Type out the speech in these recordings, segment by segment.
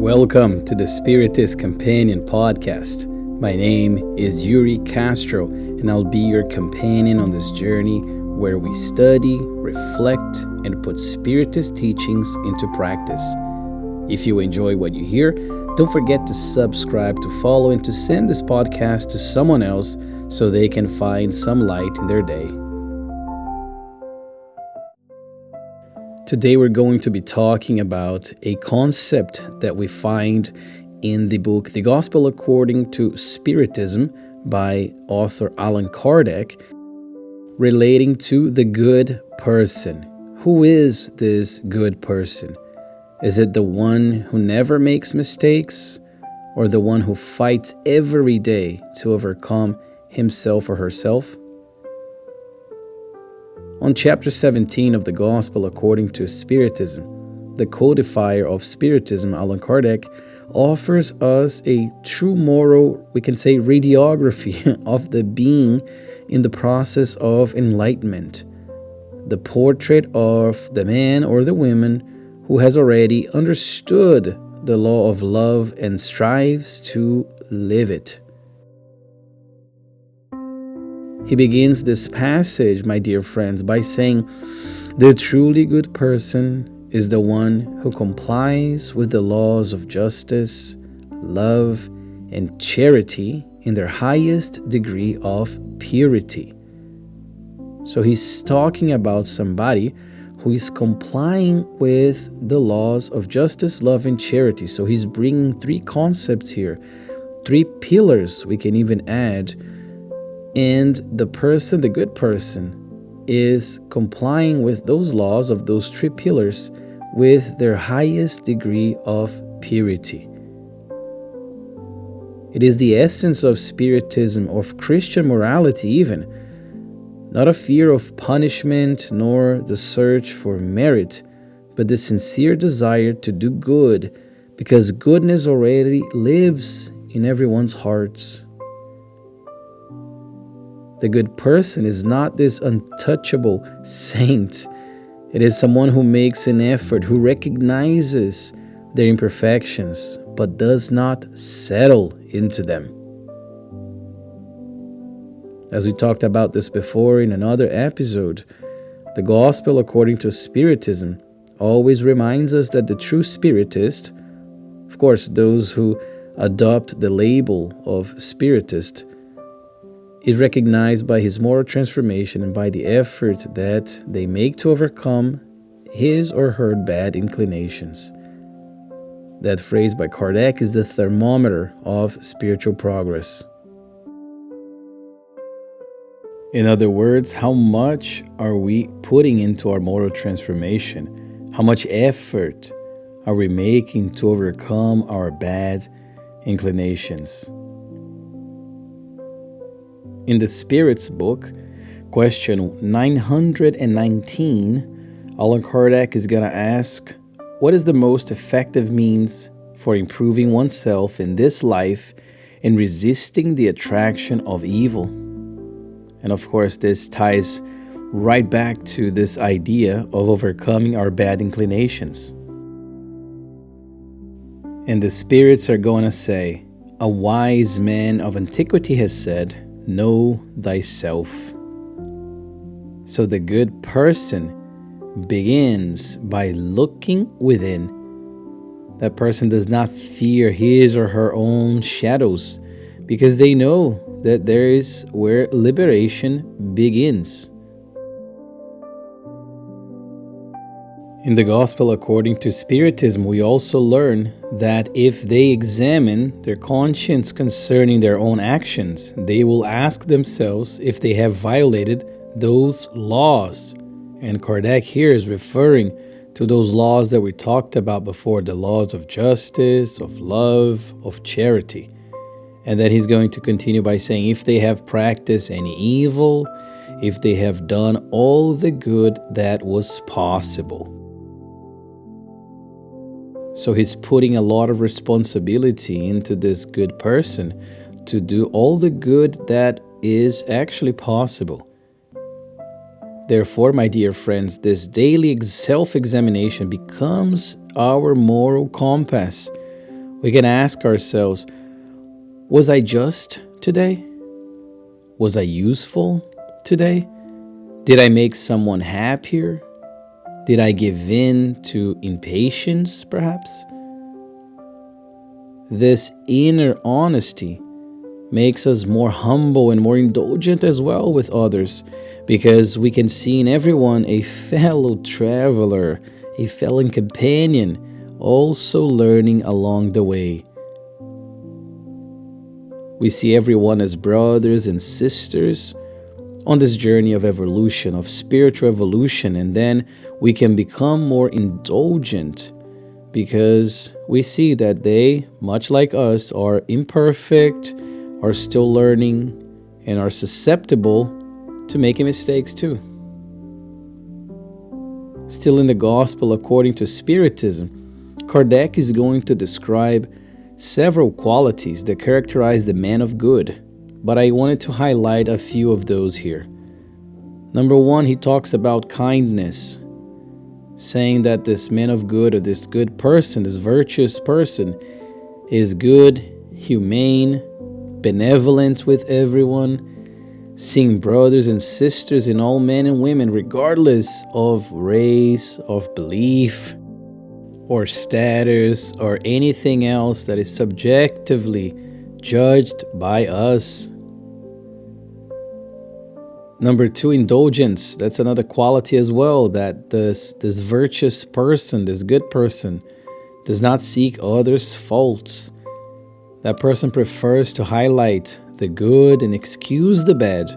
Welcome to the Spiritist Companion Podcast. My name is Yuri Castro, and I'll be your companion on this journey where we study, reflect, and put Spiritist teachings into practice. If you enjoy what you hear, don't forget to subscribe, to follow, and to send this podcast to someone else so they can find some light in their day. Today we're going to be talking about a concept that we find in the book The Gospel According to Spiritism by author Allan Kardec, relating to the good person. Who is this good person? Is it the one who never makes mistakes, or the one who fights every day to overcome himself or herself? On chapter 17 of the Gospel According to Spiritism, the codifier of Spiritism, Allan Kardec, offers us a true moral, we can say, radiography of the being in the process of enlightenment, the portrait of the man or the woman who has already understood the law of love and strives to live it. He begins this passage, my dear friends, by saying, "The truly good person is the one who complies with the laws of justice, love, and charity in their highest degree of purity." So he's talking about somebody who is complying with the laws of justice, love, and charity. So he's bringing three concepts here, three pillars we can even add. And the person, the good person, is complying with those laws of those three pillars with their highest degree of purity. It is the essence of Spiritism, of Christian morality even, not a fear of punishment nor the search for merit, but the sincere desire to do good, because goodness already lives in everyone's hearts. The good person is not this untouchable saint. It is someone who makes an effort, who recognizes their imperfections, but does not settle into them. As we talked about this before in another episode, the Gospel According to Spiritism always reminds us that the true Spiritist, of course, those who adopt the label of Spiritist, is recognized by his moral transformation and by the effort that they make to overcome his or her bad inclinations. That phrase by Kardec is the thermometer of spiritual progress. In other words, how much are we putting into our moral transformation? How much effort are we making to overcome our bad inclinations? In the Spirit's book, question 919, Allan Kardec is going to ask, what is the most effective means for improving oneself in this life and resisting the attraction of evil? And of course, this ties right back to this idea of overcoming our bad inclinations. And the spirits are going to say, a wise man of antiquity has said, "Know thyself." So the good person begins by looking within. That person does not fear his or her own shadows because they know that there is where liberation begins. In the Gospel According to Spiritism, we also learn that if they examine their conscience concerning their own actions, they will ask themselves if they have violated those laws. And Kardec here is referring to those laws that we talked about before, the laws of justice, of love, of charity. And then he's going to continue by saying, if they have practiced any evil, if they have done all the good that was possible. So he's putting a lot of responsibility into this good person to do all the good that is actually possible. Therefore, my dear friends, this daily self-examination becomes our moral compass, We can ask ourselves, was I just today? Was I useful today? Did I make someone happier? Did I give in to impatience, perhaps? This inner honesty makes us more humble and more indulgent as well with others, because we can see in everyone a fellow traveler, a fellow companion, also learning along the way. We see everyone as brothers and sisters on this journey of evolution, of spiritual evolution, and then we can become more indulgent because we see that they, much like us, are imperfect, are still learning, and are susceptible to making mistakes too. Still in the Gospel according to Spiritism, Kardec is going to describe several qualities that characterize the man of good, but I wanted to highlight a few of those here. Number one, he talks about kindness, saying that this man of good, or this good person, this virtuous person, is good, humane, benevolent with everyone, seeing brothers and sisters in all men and women, regardless of race, of belief, or status, or anything else that is subjectively judged by us. Number two, indulgence. That's another quality as well, that this virtuous person, this good person, does not seek others' faults. That person prefers to highlight the good and excuse the bad,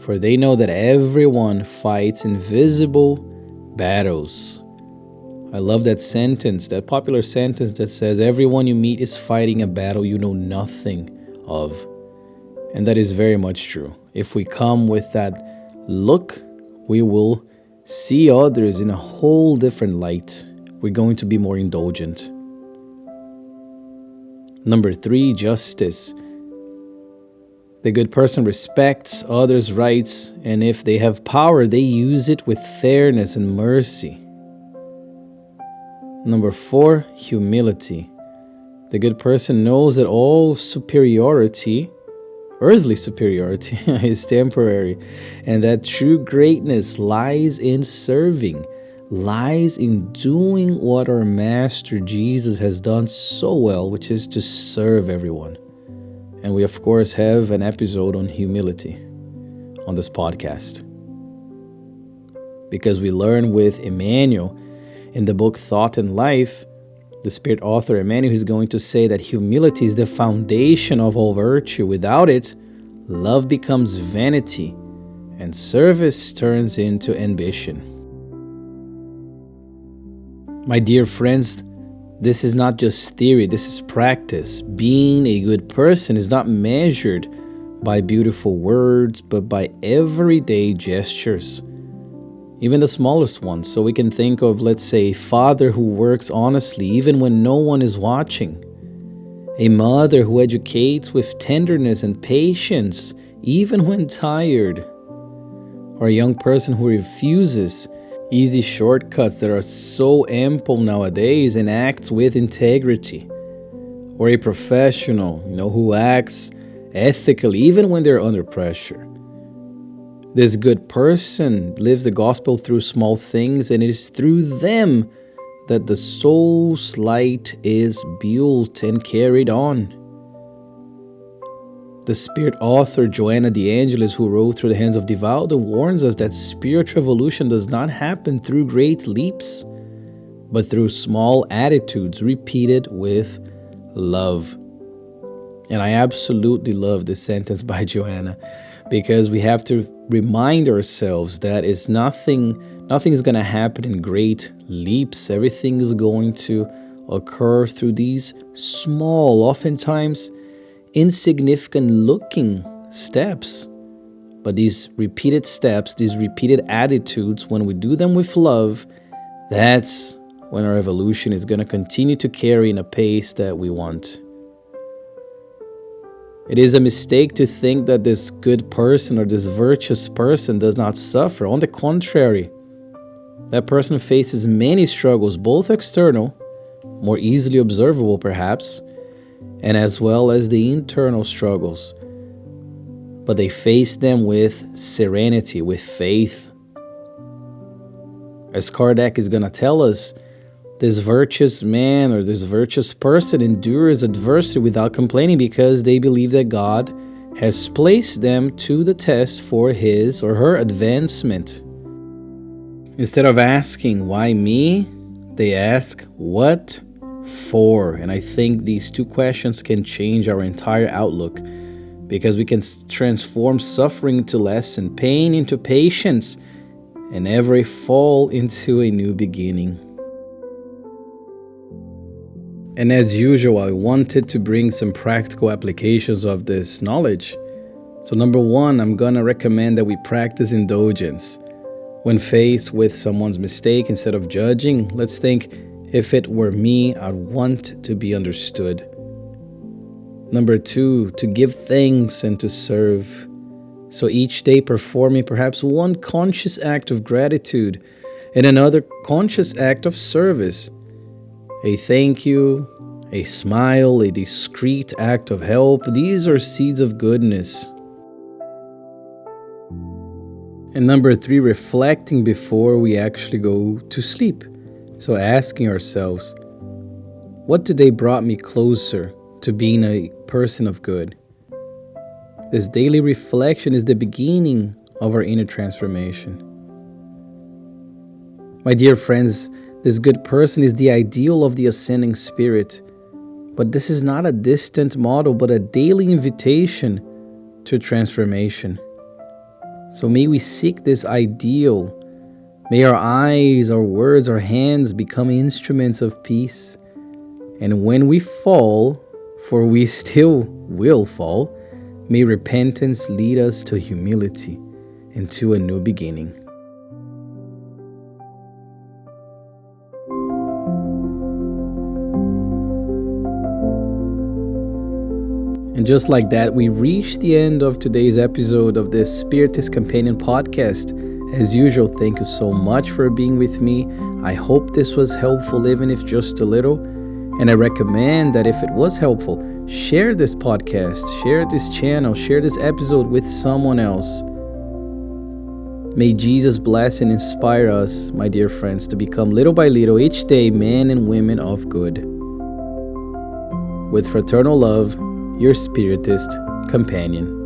for they know that everyone fights invisible battles. I love that sentence, that popular sentence that says, everyone you meet is fighting a battle you know nothing of. And that is very much true. If we come with that look, we will see others in a whole different light. We're going to be more indulgent. Number three, justice. The good person respects others' rights, and if they have power, they use it with fairness and mercy. Number four, humility. The good person knows that all superiority, earthly superiority, is temporary, and that true greatness lies in serving, lies in doing what our Master Jesus has done so well, which is to serve everyone. And we, of course, have an episode on humility on this podcast, because we learn with Emmanuel in the book Thought and Life. The Spirit author Emmanuel is going to say that humility is the foundation of all virtue. Without it, love becomes vanity, and service turns into ambition. My dear friends, this is not just theory, this is practice. Being a good person is not measured by beautiful words, but by everyday gestures, even the smallest ones. So we can think of, let's say, a father who works honestly even when no one is watching, a mother who educates with tenderness and patience even when tired, or a young person who refuses easy shortcuts that are so ample nowadays and acts with integrity, or a professional, who acts ethically even when they're under pressure. This good person lives the gospel through small things, and it is through them that the soul's light is built and carried on. The Spirit author Joanna de Angelis, who wrote Through the Hands of Divaldo, warns us that spiritual evolution does not happen through great leaps, but through small attitudes repeated with love. And I absolutely love this sentence by Joanna, because we have to remind ourselves that it's nothing is going to happen in great leaps. Everything is going to occur through these small, oftentimes insignificant looking steps. But these repeated steps, these repeated attitudes, when we do them with love, that's when our evolution is going to continue to carry in a pace that we want. It is a mistake to think that this good person or this virtuous person does not suffer. On the contrary, that person faces many struggles, both external, more easily observable perhaps, and as well as the internal struggles. But they face them with serenity, with faith. As Kardec is going to tell us, this virtuous man or this virtuous person endures adversity without complaining because they believe that God has placed them to the test for his or her advancement. Instead of asking, why me? They ask, what for? And I think these two questions can change our entire outlook, because we can transform suffering into lesson, pain into patience, and every fall into a new beginning. And as usual, I wanted to bring some practical applications of this knowledge. So number one, I'm going to recommend that we practice indulgence. When faced with someone's mistake, instead of judging, let's think, if it were me, I'd want to be understood. Number two, to give thanks and to serve. So each day performing perhaps one conscious act of gratitude and another conscious act of service. A thank you, a smile, a discreet act of help. These are seeds of goodness. And number three, reflecting before we actually go to sleep. So asking ourselves, what today brought me closer to being a person of good? This daily reflection is the beginning of our inner transformation. My dear friends, this good person is the ideal of the ascending spirit, but this is not a distant model, but a daily invitation to transformation. So may we seek this ideal. May our eyes, our words, our hands become instruments of peace. And when we fall, for we still will fall, may repentance lead us to humility and to a new beginning. And just like that, we reached the end of today's episode of the Spiritist Companion podcast. As usual, thank you so much for being with me. I hope this was helpful, even if just a little. And I recommend that if it was helpful, share this podcast, share this channel, share this episode with someone else. May Jesus bless and inspire us, my dear friends, to become little by little each day men and women of good. With fraternal love, your Spiritist Companion.